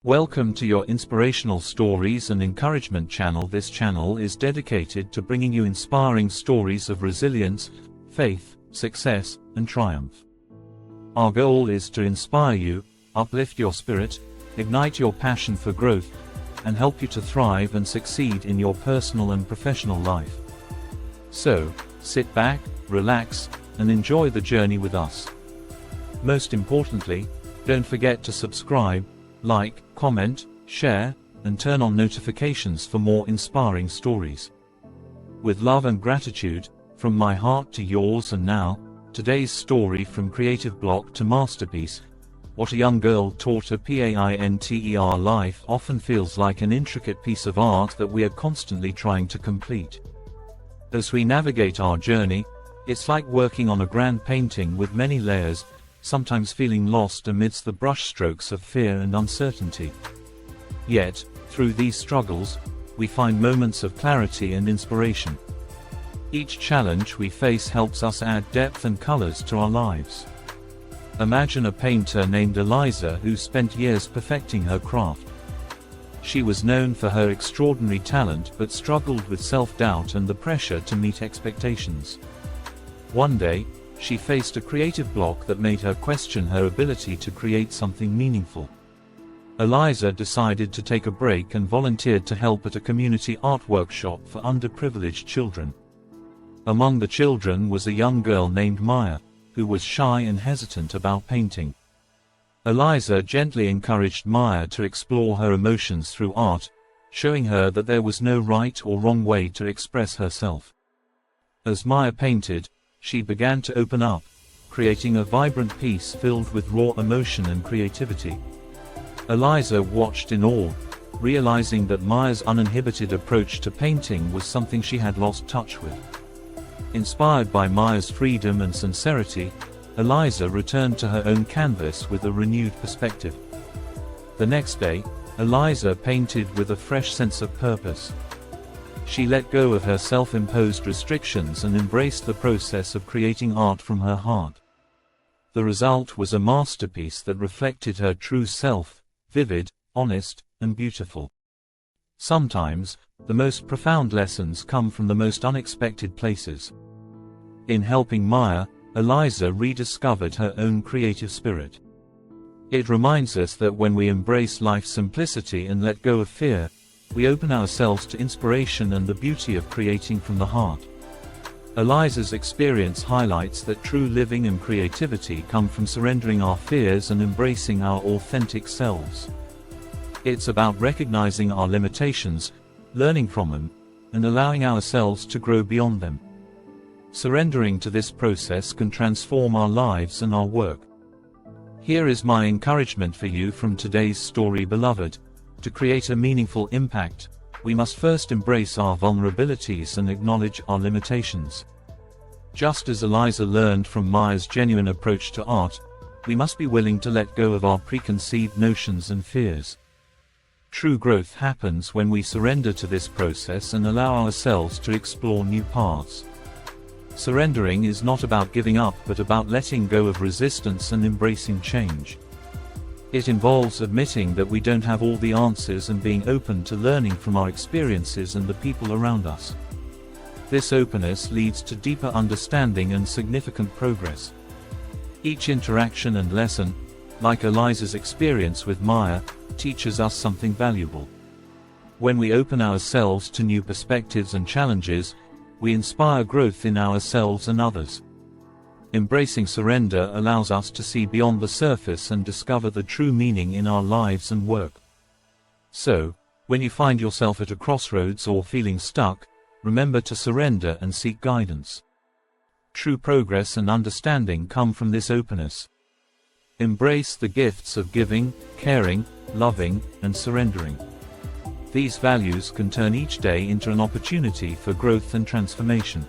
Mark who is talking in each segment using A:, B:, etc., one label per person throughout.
A: Welcome to your inspirational stories and encouragement channel. This channel is dedicated to bringing you inspiring stories of resilience, faith, success, and triumph. Our goal is to inspire you, uplift your spirit, ignite your passion for growth, and help you to thrive and succeed in your personal and professional life. So, sit back, relax, and enjoy the journey with us. Most importantly, don't forget to subscribe, like, comment, share, and turn on notifications for more inspiring stories. With love and gratitude, from my heart to yours. And now, today's story from creative block to masterpiece. What a young girl taught her painter. Life often feels like an intricate piece of art that we are constantly trying to complete. As we navigate our journey, it's like working on a grand painting with many layers, sometimes feeling lost amidst the brushstrokes of fear and uncertainty. Yet, through these struggles, we find moments of clarity and inspiration. Each challenge we face helps us add depth and colors to our lives. Imagine a painter named Eliza who spent years perfecting her craft. She was known for her extraordinary talent but struggled with self-doubt and the pressure to meet expectations. One day, she faced a creative block that made her question her ability to create something meaningful. Eliza decided to take a break and volunteered to help at a community art workshop for underprivileged children. Among the children was a young girl named Maya, who was shy and hesitant about painting. Eliza gently encouraged Maya to explore her emotions through art, showing her that there was no right or wrong way to express herself. As Maya painted, she began to open up, creating a vibrant piece filled with raw emotion and creativity. Eliza watched in awe, realizing that Maya's uninhibited approach to painting was something she had lost touch with. Inspired by Maya's freedom and sincerity, Eliza returned to her own canvas with a renewed perspective. The next day, Eliza painted with a fresh sense of purpose. She let go of her self-imposed restrictions and embraced the process of creating art from her heart. The result was a masterpiece that reflected her true self, vivid, honest, and beautiful. Sometimes, the most profound lessons come from the most unexpected places. In helping Maya, Eliza rediscovered her own creative spirit. It reminds us that when we embrace life's simplicity and let go of fear, we open ourselves to inspiration and the beauty of creating from the heart. Eliza's experience highlights that true living and creativity come from surrendering our fears and embracing our authentic selves. It's about recognizing our limitations, learning from them, and allowing ourselves to grow beyond them. Surrendering to this process can transform our lives and our work. Here is my encouragement for you from today's story, beloved. To create a meaningful impact, we must first embrace our vulnerabilities and acknowledge our limitations. Just as Eliza learned from Maya's genuine approach to art, we must be willing to let go of our preconceived notions and fears. True growth happens when we surrender to this process and allow ourselves to explore new paths. Surrendering is not about giving up but about letting go of resistance and embracing change. It involves admitting that we don't have all the answers and being open to learning from our experiences and the people around us. This openness leads to deeper understanding and significant progress. Each interaction and lesson, like Eliza's experience with Maya, teaches us something valuable. When we open ourselves to new perspectives and challenges, we inspire growth in ourselves and others. Embracing surrender allows us to see beyond the surface and discover the true meaning in our lives and work. So, when you find yourself at a crossroads or feeling stuck, remember to surrender and seek guidance. True progress and understanding come from this openness. Embrace the gifts of giving, caring, loving, and surrendering. These values can turn each day into an opportunity for growth and transformation.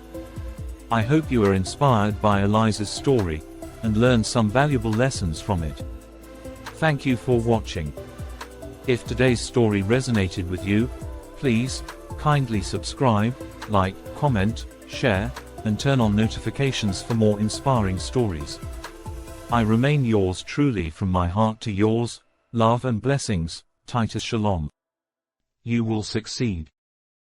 A: I hope you are inspired by Eliza's story, and learned some valuable lessons from it. Thank you for watching. If today's story resonated with you, please, kindly subscribe, like, comment, share, and turn on notifications for more inspiring stories. I remain yours truly from my heart to yours, love and blessings, Titus Shalom. You will succeed.